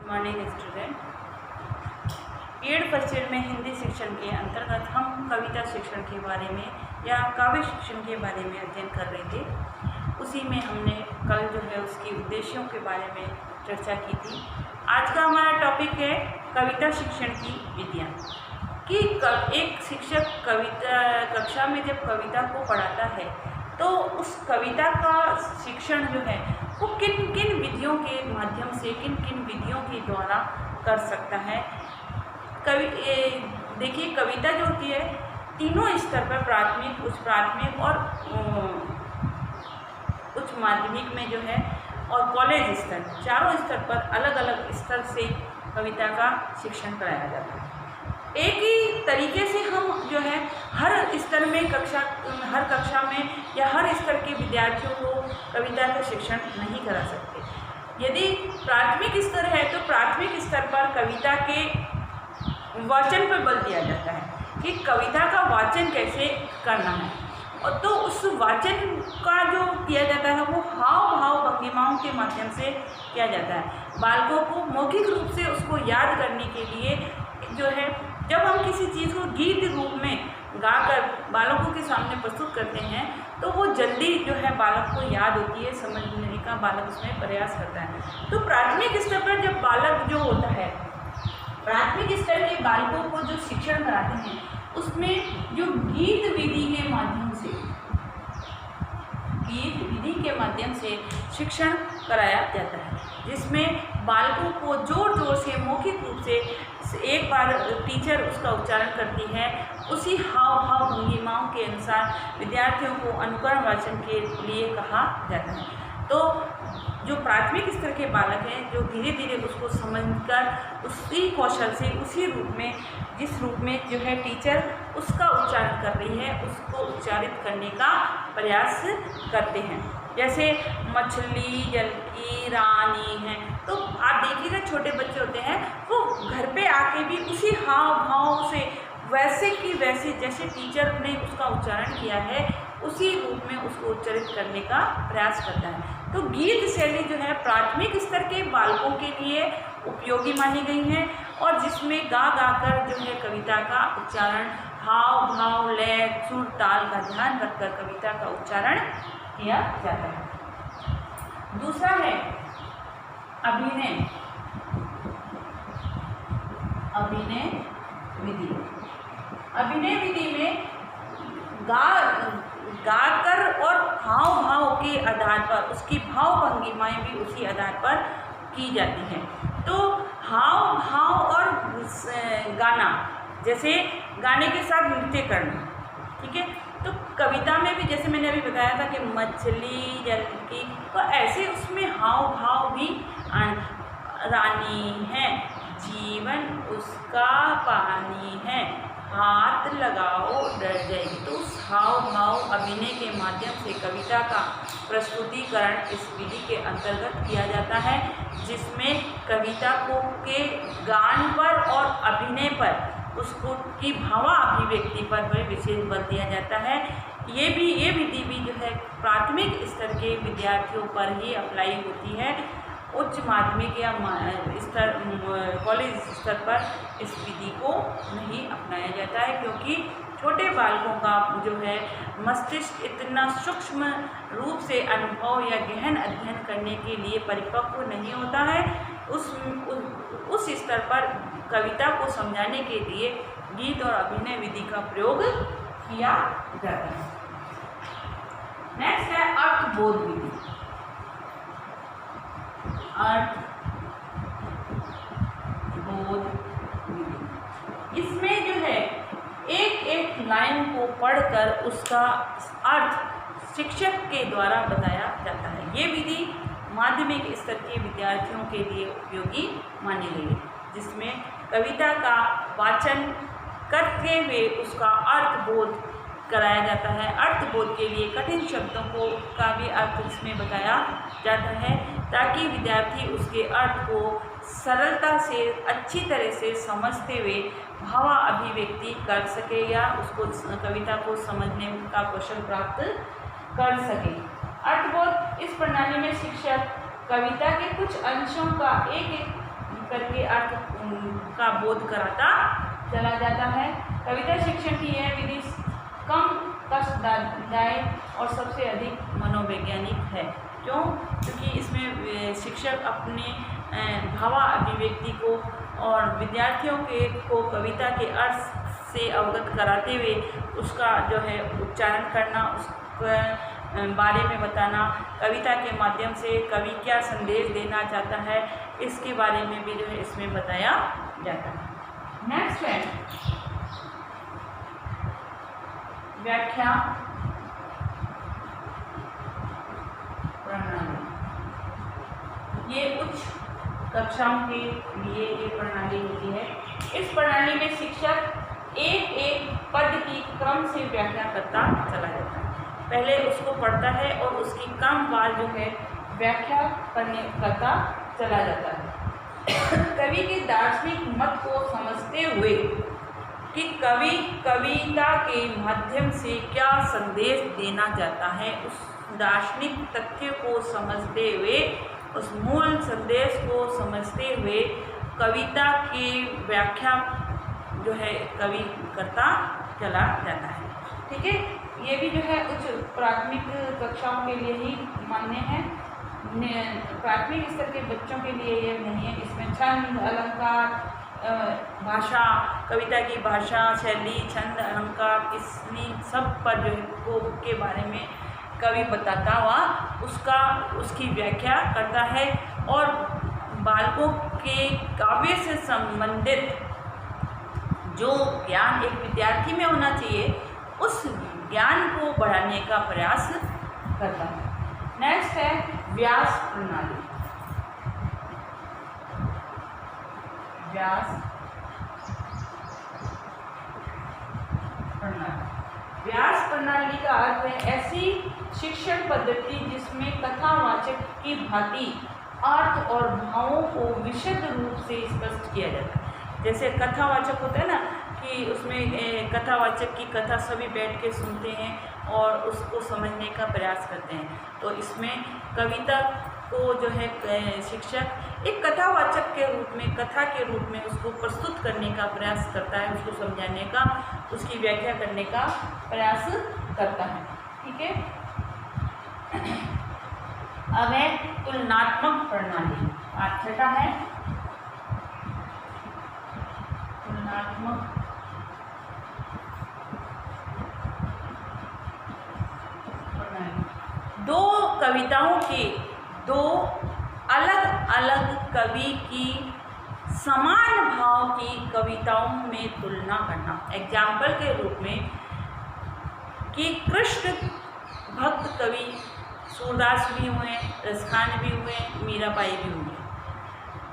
Morning student. BEd first year में हिंदी शिक्षण के अंतर्गत हम कविता शिक्षण के बारे में या काव्य शिक्षण के बारे में अध्ययन कर रहे थे। उसी में हमने कल जो है उसके उद्देश्यों के बारे में चर्चा की थी। आज का हमारा टॉपिक है कविता शिक्षण की विधियाँ। कि एक शिक्षक कक्षा में जब कविता को पढ़ाता है तो उस कविता का शिक्षण जो है वो किन किन विधियों के माध्यम से, किन किन विधियों के द्वारा कर सकता है। देखिए, कविता जो होती है तीनों स्तर पर, प्राथमिक, उच्च प्राथमिक और उच्च माध्यमिक में जो है और कॉलेज स्तर, चारों स्तर पर अलग अलग स्तर से कविता का शिक्षण कराया जाता है। एक ही तरीके से हम जो है हर स्तर में हर कक्षा में या हर स्तर के विद्यार्थियों को कविता का शिक्षण नहीं करा सकते। यदि प्राथमिक स्तर है तो प्राथमिक स्तर पर कविता के वाचन पर बल दिया जाता है कि कविता का वाचन कैसे करना है, और तो उस वाचन का जो किया जाता है वो हाव भाव भंगिमाओं के माध्यम से किया जाता है। बालकों को मौखिक रूप से उसको याद करने के लिए जो है, जब हम किसी चीज़ को गीत रूप में गाकर बालकों के सामने प्रस्तुत करते हैं तो वो जल्दी जो है बालक को याद होती है, समझने का बालक उसमें प्रयास करता है। तो प्राथमिक स्तर पर जब बालक जो होता है, प्राथमिक स्तर के बालकों को जो शिक्षण कराते हैं उसमें जो गीत विधि के माध्यम से शिक्षण कराया जाता है, जिसमें बालकों को जोर जोर से मौखिक रूप से एक बार टीचर उसका उच्चारण करती है, उसी हाव भाव भंगिमाओं के अनुसार विद्यार्थियों को अनुकरण वाचन के लिए कहा जाता है। तो जो प्राथमिक स्तर के बालक हैं जो धीरे धीरे उसको समझकर उसी कौशल से, उसी रूप में, जिस रूप में जो है टीचर उसका उच्चारण कर रही है उसको उच्चारित करने का प्रयास करते हैं। जैसे मछली जल की रानी है, तो आप देखिएगा छोटे बच्चे होते हैं वो घर पे आके भी उसी हाव भाव से वैसे की वैसे जैसे टीचर ने उसका उच्चारण किया है उसी रूप में उसको उच्चारित करने का प्रयास करता है। तो गीत शैली जो है प्राथमिक स्तर के बालकों के लिए उपयोगी मानी गई है, और जिसमें गा कर जो है कविता का उच्चारण, हाव भाव, लय, सुर, ताल का ध्यान रखकर कविता का उच्चारण किया जाता है। दूसरा है अभिनय विधि। अभिनय विधि में गाकर और हाव भाव के आधार पर उसकी भाव भंगिमाएं भी उसी आधार पर की जाती हैं। तो हाव भाव और गाना, जैसे गाने के साथ नृत्य करना, ठीक है। तो कविता में भी जैसे मैंने अभी बताया था कि मछली जल की, तो ऐसे उसमें हाव भाव भी रानी है, जीवन उसका पानी है, हाथ लगाओ डर जाएगी। तो उस हाव भाव अभिनय के माध्यम से कविता का प्रस्तुतिकरण इस विधि के अंतर्गत किया जाता है, जिसमें कविता को के गान पर और अभिनय पर उसको की भावा अभिव्यक्ति पर विशेष बल दिया जाता है। ये विधि भी जो है प्राथमिक स्तर के विद्यार्थियों पर ही अप्लाई होती है। उच्च माध्यमिक या स्तर, कॉलेज स्तर पर इस विधि को नहीं अपनाया जाता है, क्योंकि छोटे बालकों का जो है मस्तिष्क इतना सूक्ष्म रूप से अनुभव या गहन अध्ययन करने के लिए परिपक्व नहीं होता है। उस स्तर पर कविता को समझाने के लिए गीत और अभिनय विधि का प्रयोग किया जाता है। नेक्स्ट है अर्थबोध विधि। अर्थबोध विधि, इसमें जो है एक एक लाइन को पढ़कर उसका अर्थ शिक्षक के द्वारा बताया जाता है। ये विधि माध्यमिक स्तर के विद्यार्थियों के लिए उपयोगी मानी गई है, जिसमें कविता का वाचन करते हुए उसका अर्थबोध कराया जाता है। अर्थबोध के लिए कठिन शब्दों का भी अर्थ इसमें बताया जाता है, ताकि विद्यार्थी उसके अर्थ को सरलता से, अच्छी तरह से समझते हुए भावा अभिव्यक्ति कर सके या उसको कविता को समझने का कौशल प्राप्त कर सके। अर्थबोध इस प्रणाली में शिक्षक कविता के कुछ अंशों का एक एक करके अर्थ का बोध कराता चला जाता है। कविता शिक्षण की यह विधि कम कष्टदायक और सबसे अधिक मनोवैज्ञानिक है। क्यों? क्योंकि इसमें शिक्षक अपने भावा अभिव्यक्ति को और विद्यार्थियों को कविता के अर्थ से अवगत कराते हुए उसका जो है उच्चारण करना, उसके बारे में बताना, कविता के माध्यम से कवि क्या संदेश देना चाहता है, इसके बारे में भी जो है इसमें बताया जाता है। नेक्स्ट है व्याख्या प्रणाली। ये उच्च कक्षाओं के लिए ये प्रणाली होती है। इस प्रणाली में शिक्षक एक एक पद की क्रम से व्याख्या करता चला जाता है। पहले उसको पढ़ता है और उसकी क्रमवार जो है व्याख्या करता चला जाता है। कवि के दार्शनिक मत को समझते हुए कि कवि कविता के माध्यम से क्या संदेश देना चाहता है, उस दार्शनिक तथ्य को समझते हुए, उस मूल संदेश को समझते हुए कविता की व्याख्या जो है कवि करता चला जाता है। ठीक है, ये भी जो है उच्च प्राथमिक कक्षाओं के लिए ही मान्य है, प्राथमिक स्तर के बच्चों के लिए ये नहीं है। इसमें छंद, अलंकार, भाषा, कविता की भाषा, शैली, छंद, अलंकार, इसलिए सब पर जो है के बारे में कवि बताता हुआ उसकी व्याख्या करता है और बालकों के काव्य से संबंधित जो ज्ञान एक विद्यार्थी में होना चाहिए उस ज्ञान को बढ़ाने का प्रयास करता है। नेक्स्ट है व्यास प्रणाली। व्यास प्रणाली, व्यास प्रणाली का अर्थ है ऐसी शिक्षण पद्धति जिसमें कथावाचक की भांति अर्थ और भावों को विशद रूप से स्पष्ट किया जाता है। जैसे कथावाचक होता है ना कि उसमें कथावाचक की कथा सभी बैठ के सुनते हैं और उसको समझने का प्रयास करते हैं, तो इसमें कविता को जो है शिक्षक एक कथावाचक के रूप में, कथा के रूप में उसको प्रस्तुत करने का प्रयास करता है, उसको समझाने का, उसकी व्याख्या करने का प्रयास करता है। ठीक है, अब है तुलनात्मक प्रणाली। छठा है तुलनात्मक प्रणाली। दो कविताओं के दो अलग अलग कवि की समान भाव की कविताओं में तुलना करना। एग्जाम्पल के रूप में कि कृष्ण भक्त कवि सूरदास भी हुए, रसखान भी हुए, मीराबाई भी हुए,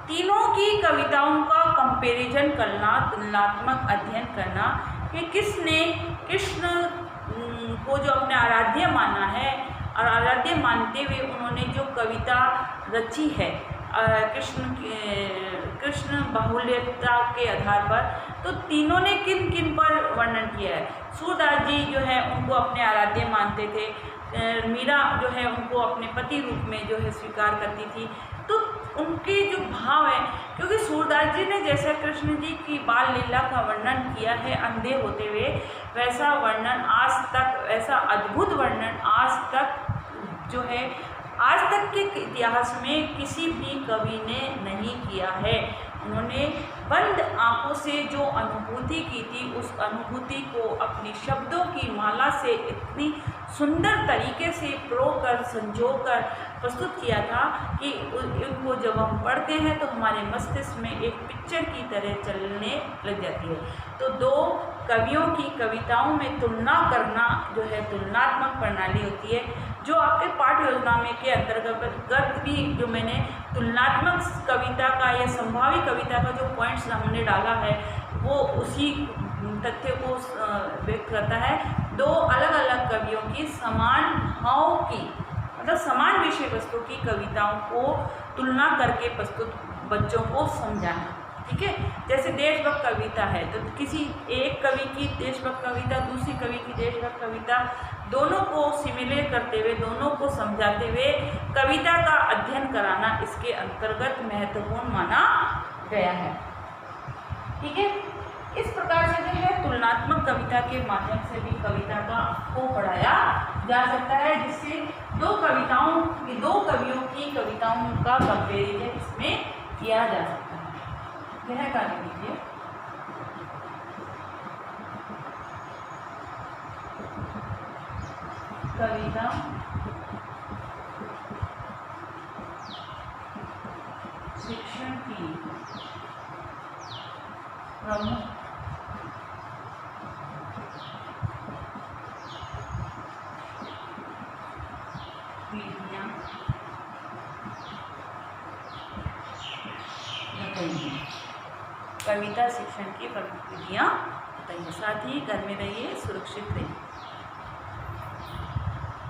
तीनों की कविताओं का कंपैरिजन करना, तुलनात्मक अध्ययन करना कि किसने कृष्ण को जो अपने आराध्य माना है और आराध्य मानते हुए उन्होंने जो कविता रची है कृष्ण बाहुल्यता के आधार पर, तो तीनों ने किन किन पर वर्णन किया है। सूरदास जी जो है उनको अपने आराध्य मानते थे, मीरा जो है उनको अपने पति रूप में जो है स्वीकार करती थी, तो उनके जो भाव है, क्योंकि सूरदास जी ने जैसा कृष्ण जी की बाल लीला का वर्णन किया है अंधे होते हुए, वैसा वर्णन आज तक, ऐसा अद्भुत वर्णन आज तक जो है आज तक के इतिहास में किसी भी कवि ने नहीं किया है। उन्होंने बंद आंखों से जो अनुभूति की थी, उस अनुभूति को अपनी शब्दों की माला से इतनी सुंदर तरीके से प्रोकर संजोकर प्रस्तुत किया था कि उनको जब हम पढ़ते हैं तो हमारे मस्तिष्क में एक पिक्चर की तरह चलने लग जाती है। तो दो कवियों की कविताओं में तुलना करना जो है तुलनात्मक प्रणाली होती है, जो आपके पाठ्य योजना में के अंतर्गत भी जो मैंने तुलनात्मक कविता का या संभावी कविता का जो पॉइंट्स हमने डाला है वो उसी तथ्य को व्यक्त करता है। दो अलग अलग कवियों की समान भाव की, मतलब समान विषय वस्तु की कविताओं को तुलना करके प्रस्तुत बच्चों को समझाना। ठीक है, जैसे देशभक्त कविता है तो किसी एक कवि की देशभक्त कविता, दूसरी कवि की देशभक्त कविता, दोनों को सिमिलेट करते हुए, दोनों को समझाते हुए कविता का अध्ययन कराना इसके अंतर्गत महत्वपूर्ण माना गया है। ठीक है, इस प्रकार से जो है तुलनात्मक कविता के माध्यम से भी कविता को पढ़ाया जा सकता है, जिससे दो कवियों की कविताओं का कंपेरिजन इसमें किया जा सकता है। यह कार्य कीजिए। कविता शिक्षण की प्रमुख विधियां बताइए। कविता शिक्षण की प्रमुख विधियां बताइए। साथ ही घर में रहिए, सुरक्षित रहिए।